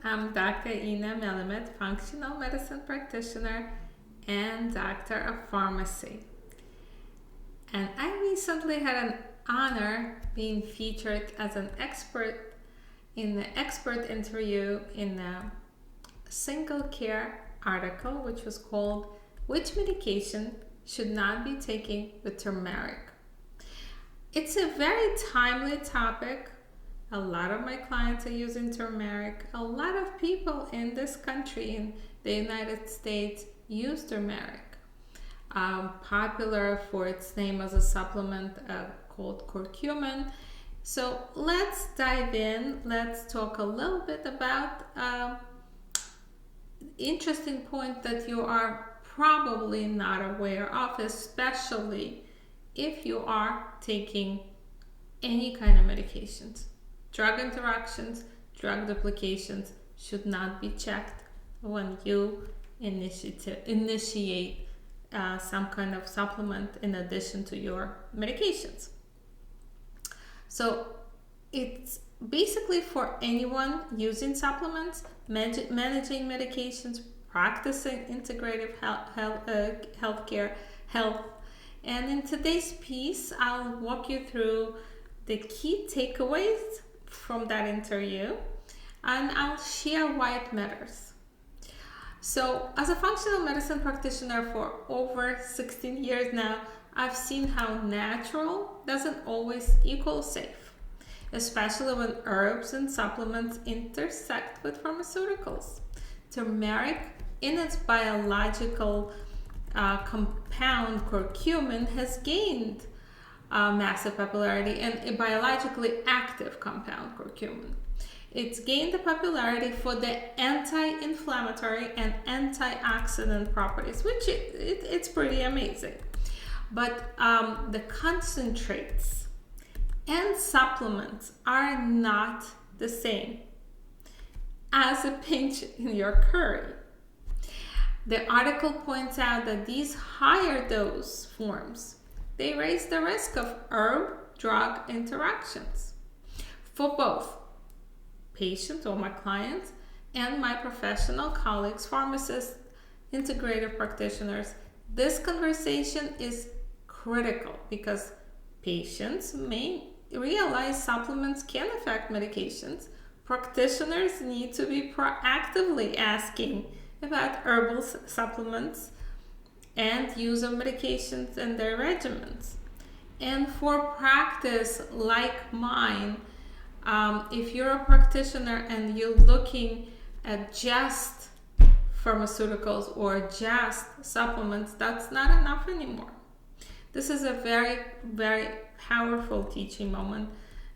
I'm Dr. Ina Melamed, functional medicine practitioner and doctor of pharmacy. And I recently had an honor being featured as an expert in the expert interview in a SingleCare article, which was called "Which Medication Should Not Be Taken with Turmeric?" It's a very timely topic. A lot of my clients are using turmeric. A lot of people in this country, in the United States, use turmeric. Popular for its name as a supplement called curcumin. So let's dive in. Let's talk a little bit about interesting point that you are probably not aware of, especially if you are taking any kind of medications. Drug interactions, drug duplications should not be checked when you initiate some kind of supplement in addition to your medications. So it's basically for anyone using supplements, managing medications, practicing integrative healthcare. And in today's piece, I'll walk you through the key takeaways from that interview, and I'll share why it matters. So as a functional medicine practitioner for over 16 years now, I've seen how natural doesn't always equal safe, especially when herbs and supplements intersect with pharmaceuticals. Turmeric, in its biological compound curcumin, has gained massive popularity, and a biologically active compound curcumin. It's gained the popularity for the anti-inflammatory and antioxidant properties, which it's pretty amazing. But the concentrates and supplements are not the same as a pinch in your curry. The article points out that these higher dose forms, they raise the risk of herb-drug interactions for both patients or my clients and my professional colleagues, pharmacists, integrative practitioners. This conversation is critical because patients may realize supplements can affect medications. Practitioners need to be proactively asking about herbal supplements and use of medications and their regimens. And for practice like mine, if you're a practitioner and you're looking at just pharmaceuticals or just supplements, that's not enough anymore. This is a very, very powerful teaching moment,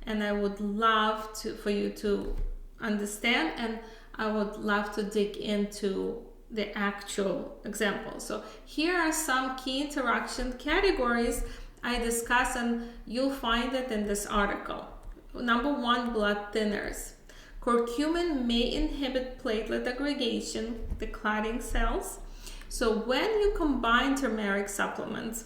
and I would love for you to understand, and I would love to dig into the actual example. So here are some key interaction categories I discuss, and you'll find it in this article. Number 1, blood thinners. Curcumin may inhibit platelet aggregation, the clotting cells. So when you combine turmeric supplements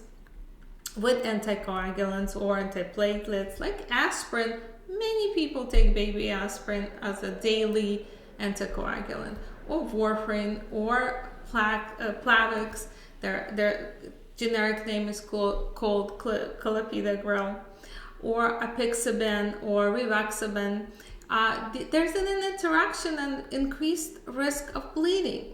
with anticoagulants or antiplatelets like aspirin, many people take baby aspirin as a daily anticoagulant, or warfarin, or Plavix. Their generic name is called clopidogrel, or apixaban or rivaroxaban. There's an interaction and increased risk of bleeding.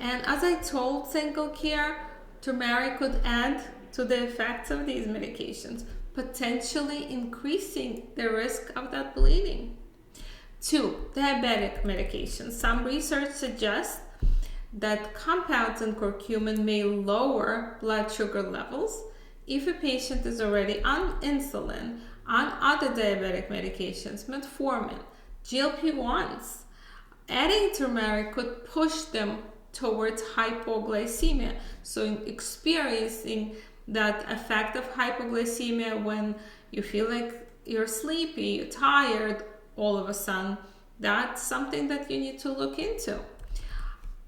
And as I told SingleCare, turmeric could add to the effects of these medications, potentially increasing the risk of that bleeding. 2, diabetic medications. Some research suggests that compounds in curcumin may lower blood sugar levels if a patient is already on insulin, on other diabetic medications, metformin, GLP-1s. Adding turmeric could push them towards hypoglycemia, so experiencing that effect of hypoglycemia when you feel like you're sleepy, you're tired, all of a sudden, that's something that you need to look into.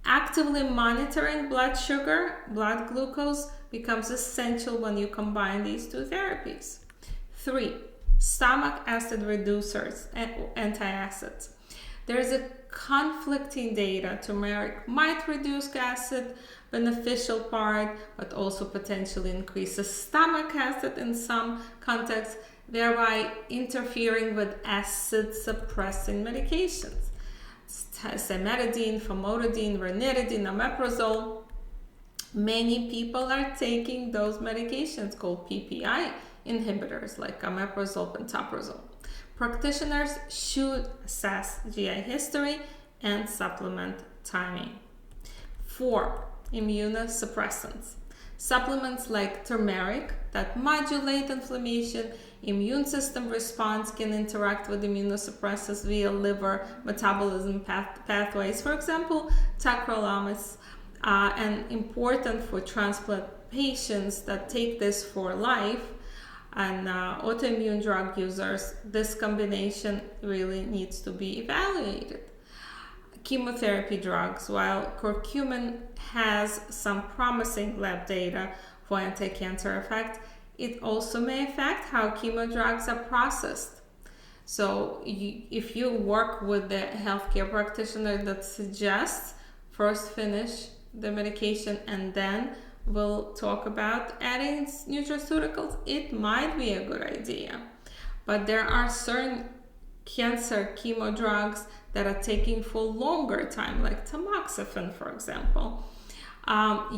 Actively monitoring blood sugar, blood glucose, becomes essential when you combine these two therapies. 3, stomach acid reducers, antacids. There's a conflicting data. Turmeric might reduce acid, beneficial part, but also potentially increases stomach acid in some contexts, thereby interfering with acid suppressing medications. Cimetidine, famotidine, ranitidine, omeprazole. Many people are taking those medications called PPI inhibitors like omeprazole, pantoprazole. Practitioners should assess GI history and supplement timing. 4. Immunosuppressants. Supplements like turmeric that modulate inflammation, immune system response, can interact with immunosuppressants via liver metabolism pathways. For example, tacrolimus, and important for transplant patients that take this for life, and autoimmune drug users, this combination really needs to be evaluated. Chemotherapy drugs, while curcumin has some promising lab data for anti-cancer effect, it also may affect how chemo drugs are processed. So if you work with the healthcare practitioner that suggests first finish the medication and then we'll talk about adding nutraceuticals, it might be a good idea. But there are certain cancer chemo drugs that are taking for longer time, like tamoxifen, for example.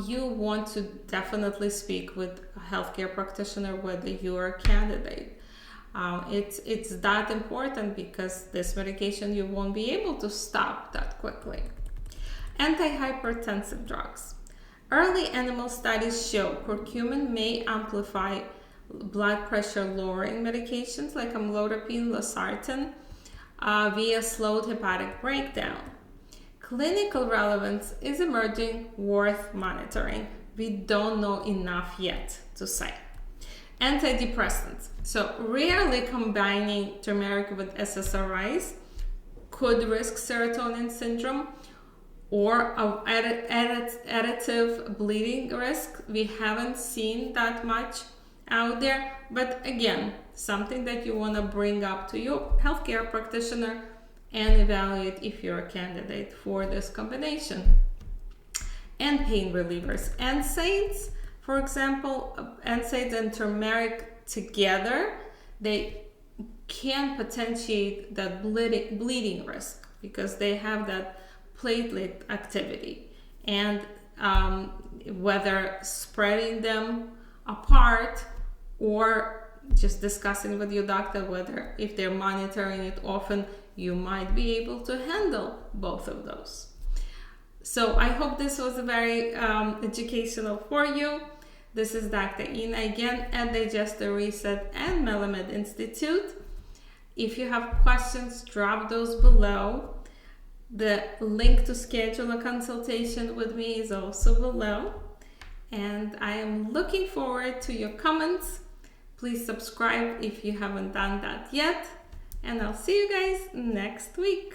You want to definitely speak with a healthcare practitioner whether you are a candidate. It's that important because this medication you won't be able to stop that quickly. Antihypertensive drugs. Early animal studies show curcumin may amplify blood pressure lowering medications like amlodipine, losartan, via slowed hepatic breakdown. Clinical relevance is emerging, worth monitoring. We don't know enough yet to say. Antidepressants. So rarely combining turmeric with SSRIs could risk serotonin syndrome or additive bleeding risk. We haven't seen that much out there, but again, something that you want to bring up to your healthcare practitioner and evaluate if you're a candidate for this combination. And pain relievers. NSAIDs, for example, NSAIDs and turmeric together, they can potentiate that bleeding risk because they have that platelet activity, and whether spreading them apart or just discussing with your doctor whether if they're monitoring it often, you might be able to handle both of those. So I hope this was very educational for you. This is Dr. Ina again at Digestive Reset and Melamed Institute. If you have questions, drop those below. The link to schedule a consultation with me is also below. And I am looking forward to your comments. Please subscribe if you haven't done that yet. And I'll see you guys next week.